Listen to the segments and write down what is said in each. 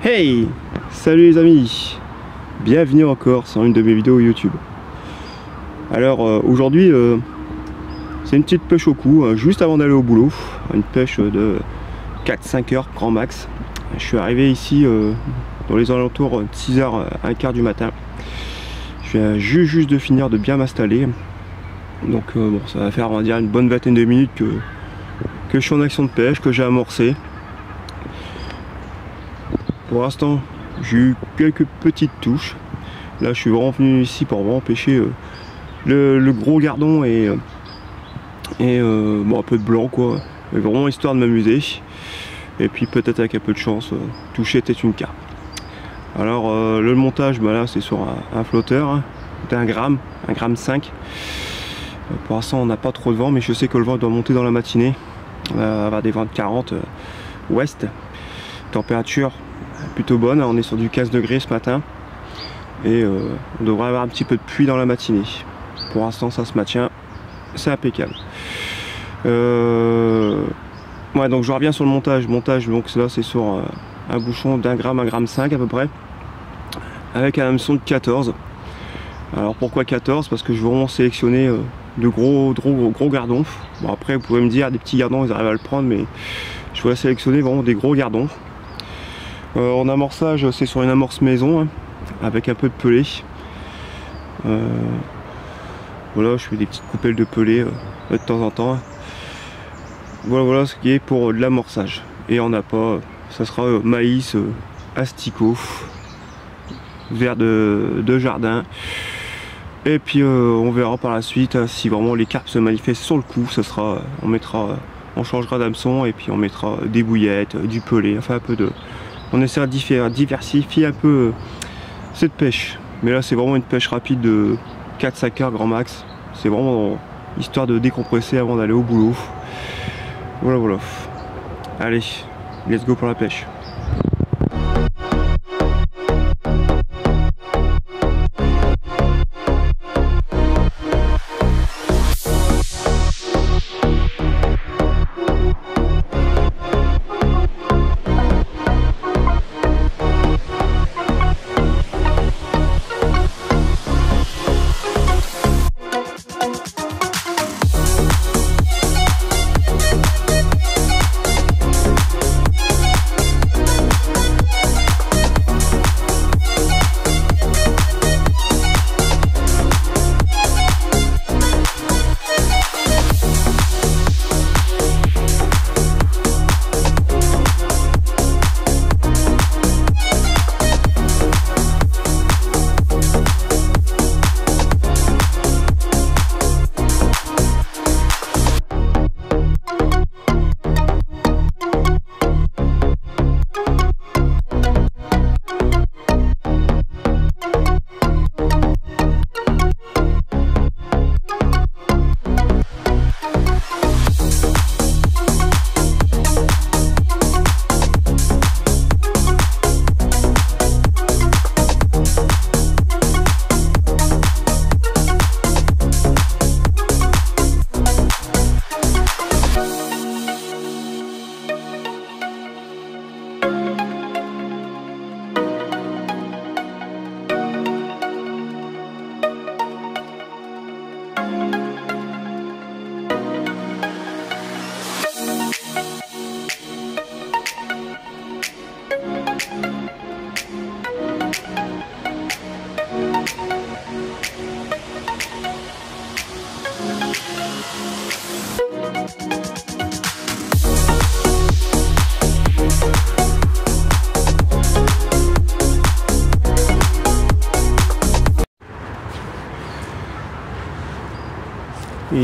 Hey, salut les amis, bienvenue encore sur une de mes vidéos YouTube. Alors aujourd'hui c'est une petite pêche au cou, juste avant d'aller au boulot, une pêche de 4-5 heures grand max. Je suis arrivé ici dans les alentours de 6h, 1h du matin. Je viens juste de finir de bien m'installer, donc bon, ça va faire on va dire une bonne vingtaine de minutes que je suis en action de pêche, que j'ai amorcé. Pour l'instant, j'ai eu quelques petites touches. Là, je suis vraiment venu ici pour vraiment pêcher le gros gardon et bon, un peu de blanc, quoi. Mais vraiment histoire de m'amuser. Et puis peut-être avec un peu de chance, toucher peut-être une carpe. Alors, le montage, bah là, c'est sur un flotteur hein, d'1 gramme, 1,5 gramme. Pour l'instant, on n'a pas trop de vent, mais je sais que le vent doit monter dans la matinée. On va avoir des vents de 40 ouest. Température plutôt bonne, on est sur du 15 degrés ce matin et on devrait avoir un petit peu de pluie dans la matinée. Pour l'instant ça se maintient, c'est impeccable. Ouais, donc je reviens sur le montage. Donc là c'est sur un bouchon d'1 gramme, 1,5 gramme à peu près, avec un hameçon de 14. Alors pourquoi 14? Parce que je veux vraiment sélectionner de gros gardons. Bon, après vous pouvez me dire des petits gardons ils arrivent à le prendre, mais je voudrais sélectionner vraiment des gros gardons. En amorçage, c'est sur une amorce maison hein, avec un peu de pelé. Voilà, je fais des petites coupelles de pelé de temps en temps. Voilà ce qui est pour de l'amorçage. Et en appât, ça sera maïs, asticot, verre de jardin. Et puis on verra par la suite hein, si vraiment les carpes se manifestent sur le coup. Ça sera, on changera d'hameçon et puis on mettra des bouillettes, du pelé, enfin un peu de. On essaiera de diversifier un peu cette pêche. Mais là c'est vraiment une pêche rapide de 4-5 heures grand max. C'est vraiment histoire de décompresser avant d'aller au boulot. Voilà. Allez, let's go pour la pêche.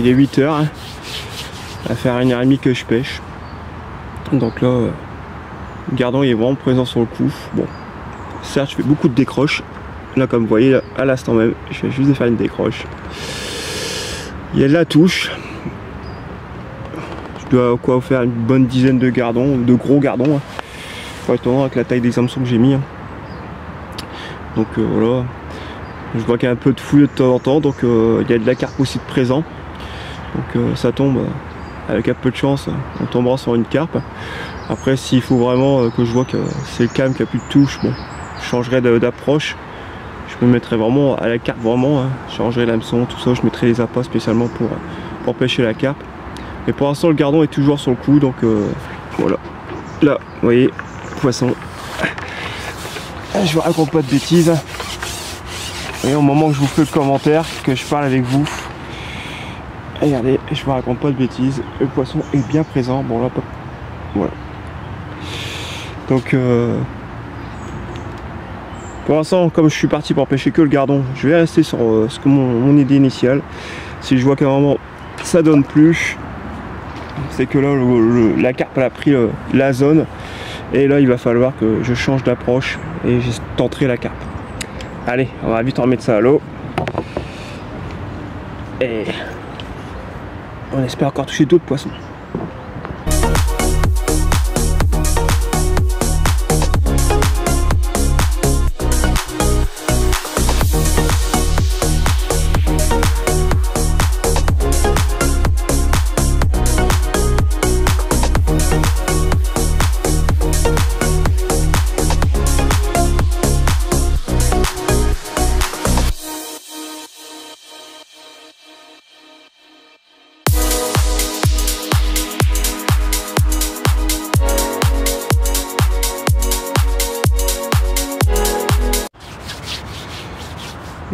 il est 8 h, hein. Ça va faire 1h30 que je pêche. Donc là, le gardon il est vraiment présent sur le coup. Bon, certes je fais beaucoup de décroches. Là comme vous voyez, là, à l'instant même, je vais juste de faire une décroche. Il y a de la touche. Je dois quoi faire une bonne dizaine de gardons, de gros gardons. Hein, pour être honnête avec la taille des hameçons que j'ai mis. Hein. Donc voilà. Je vois qu'il y a un peu de fouille de temps en temps, donc il y a de la carpe aussi de présent. Donc ça tombe, avec un peu de chance, on tombera sur une carpe. Après s'il faut vraiment que je vois que c'est le calme, qu'il n'y a plus de touche, bon, je changerai d'approche. Je me mettrai vraiment à la carpe vraiment, hein. Je changerai l'hameçon, tout ça, je mettrai les appâts spécialement pour pêcher la carpe. Mais pour l'instant le gardon est toujours sur le coup, donc voilà. Là, vous voyez, poisson. Je vous raconte pas de bêtises. Et au moment que je vous fais le commentaire, que je parle avec vous, regardez, je vous raconte pas de bêtises, le poisson est bien présent. Bon là, voilà. Donc pour l'instant, comme je suis parti pour pêcher que le gardon, je vais rester sur ce que mon idée initiale. Si je vois qu'à un moment ça donne plus, c'est que là la carpe elle a pris la zone, et là il va falloir que je change d'approche et je tenterai la carpe. Allez, on va vite remettre ça à l'eau. Et on espère encore toucher d'autres poissons.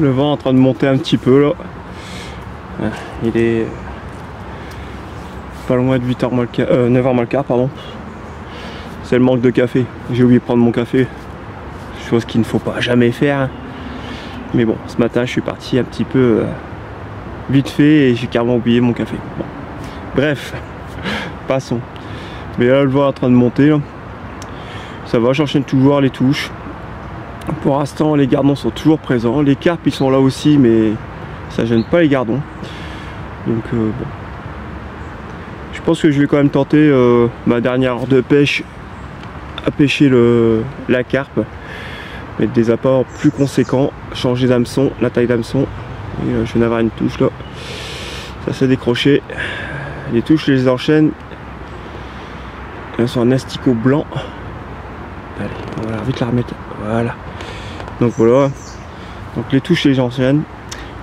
Le vent est en train de monter un petit peu là. Il est pas loin de 8h moins le quart, 9h moins le quart, pardon. C'est le manque de café. J'ai oublié de prendre mon café. Chose qu'il ne faut pas jamais faire. Mais bon, ce matin je suis parti un petit peu vite fait et j'ai carrément oublié mon café. Bon. Bref, passons. Mais là le vent est en train de monter là. Ça va, j'enchaîne toujours les touches. Pour l'instant les gardons sont toujours présents, les carpes ils sont là aussi, mais ça gêne pas les gardons. Donc bon, je pense que je vais quand même tenter ma dernière heure de pêche à pêcher la carpe, mettre des appâts plus conséquents, changer d'hameçon, la taille d'hameçon. Je viens d'avoir une touche là, ça s'est décroché, les touches je les enchaîne. Là c'est un asticot blanc. Allez, on va vite la remettre, voilà. Donc voilà, donc les touches les j'enchaîne.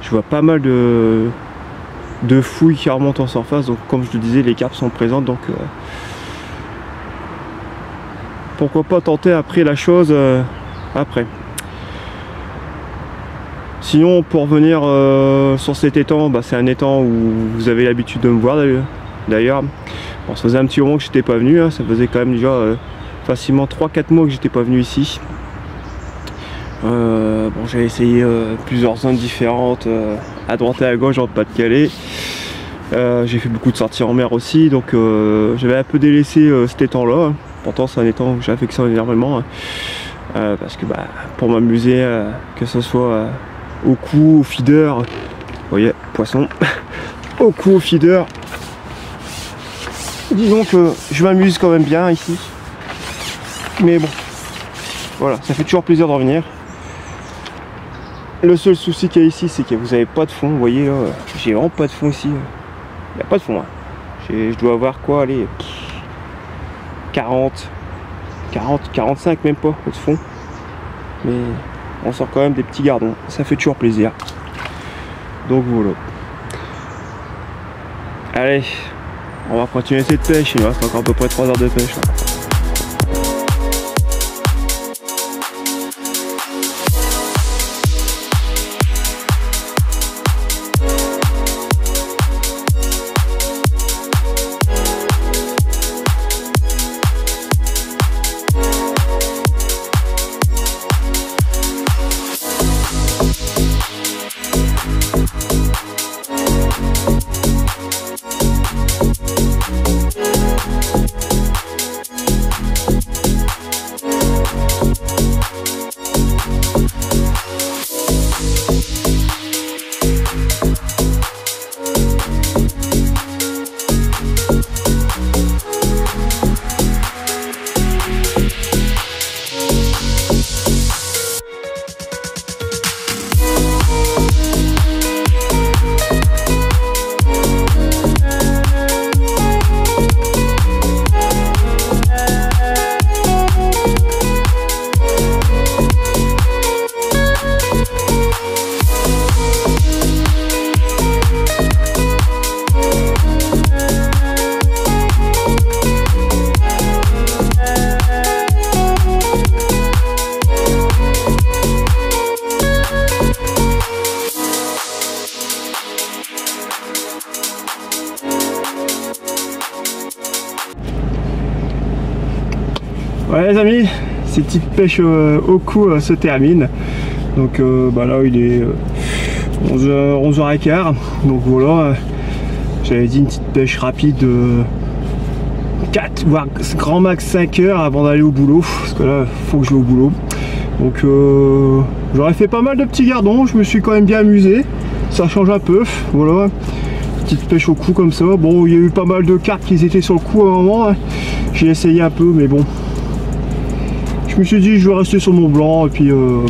Je vois pas mal de fouilles qui remontent en surface, donc comme je le disais, les carpes sont présentes, donc pourquoi pas tenter après la chose après. Sinon pour revenir sur cet étang, bah, c'est un étang où vous avez l'habitude de me voir d'ailleurs. Bon, ça faisait un petit moment que j'étais pas venu, hein. Ça faisait quand même déjà facilement 3-4 mois que j'étais pas venu ici. Bon, j'ai essayé plusieurs zones différentes à droite et à gauche en Pas-de-Calais. J'ai fait beaucoup de sorties en mer aussi, donc j'avais un peu délaissé cet étang là. Pourtant c'est un étang que j'affectionne énormément, parce que bah, pour m'amuser, que ce soit au coup, au feeder, vous voyez, poisson, au coup, au feeder, disons que je m'amuse quand même bien ici. Mais bon, voilà, ça fait toujours plaisir de revenir. Le seul souci qu'il y a ici, c'est que vous n'avez pas de fond. Vous voyez là, j'ai vraiment pas de fond ici. Il n'y a pas de fond. Hein. Je dois avoir quoi, allez, 40, 45 même pas de fond. Mais on sort quand même des petits gardons. Ça fait toujours plaisir. Donc voilà. Allez, on va continuer cette pêche. Il nous reste encore à peu près 3 heures de pêche. Là. Ouais les amis, ces petites pêches au cou se terminent. Donc là il est 11h15. Donc voilà, j'avais dit une petite pêche rapide de 4 voire grand max 5 heures avant d'aller au boulot. Parce que là il faut que je vais au boulot. Donc j'aurais fait pas mal de petits gardons, je me suis quand même bien amusé. Ça change un peu, voilà. Petite pêche au cou comme ça. Bon, il y a eu pas mal de carpes qui étaient sur le coup à un moment. Hein. J'ai essayé un peu, mais bon. Je me suis dit, je vais rester sur mon blanc. Et puis, bon.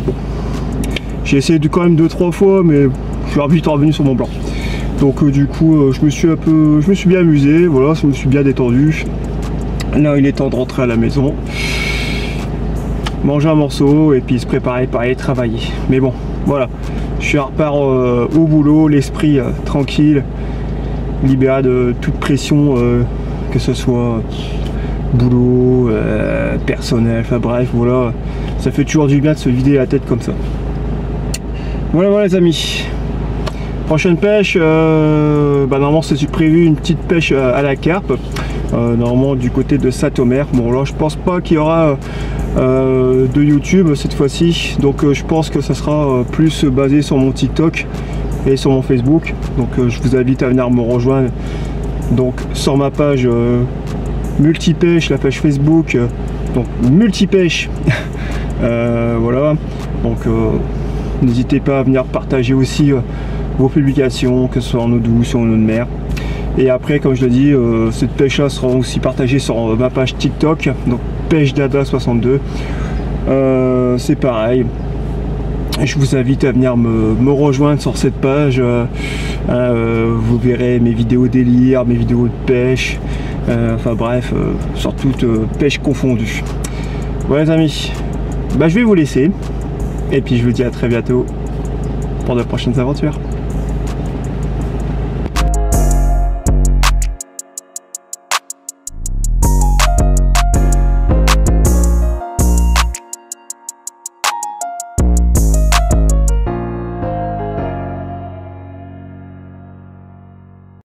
J'ai essayé quand même 2-3 fois, mais je suis vite revenu sur mon blanc. Donc, du coup, je me suis bien amusé. Voilà, je me suis bien détendu. Là, il est temps de rentrer à la maison. Manger un morceau et puis se préparer pour aller travailler. Mais bon, voilà. Je repars au boulot, l'esprit tranquille. Libéré de toute pression, que ce soit boulot, personnel, enfin bref, voilà, ça fait toujours du bien de se vider la tête comme ça. Voilà les amis, prochaine pêche, normalement c'est prévu une petite pêche à la carpe, normalement du côté de Saint-Omer. Bon là je pense pas qu'il y aura de YouTube cette fois-ci, donc je pense que ça sera plus basé sur mon TikTok et sur mon Facebook. Donc je vous invite à venir me rejoindre donc sur ma page Multipêche, la page Facebook, donc Multipêche. Voilà, donc n'hésitez pas à venir partager aussi vos publications, que ce soit en eau douce ou en eau de mer. Et après, comme je l'ai dit, cette pêche là sera aussi partagée sur ma page TikTok, donc pêche dada 62. C'est pareil. Je vous invite à venir me rejoindre sur cette page. Vous verrez mes vidéos délire, mes vidéos de pêche, enfin bref, sur toute pêche confondue. Voilà les amis, je vais vous laisser et puis je vous dis à très bientôt pour de prochaines aventures.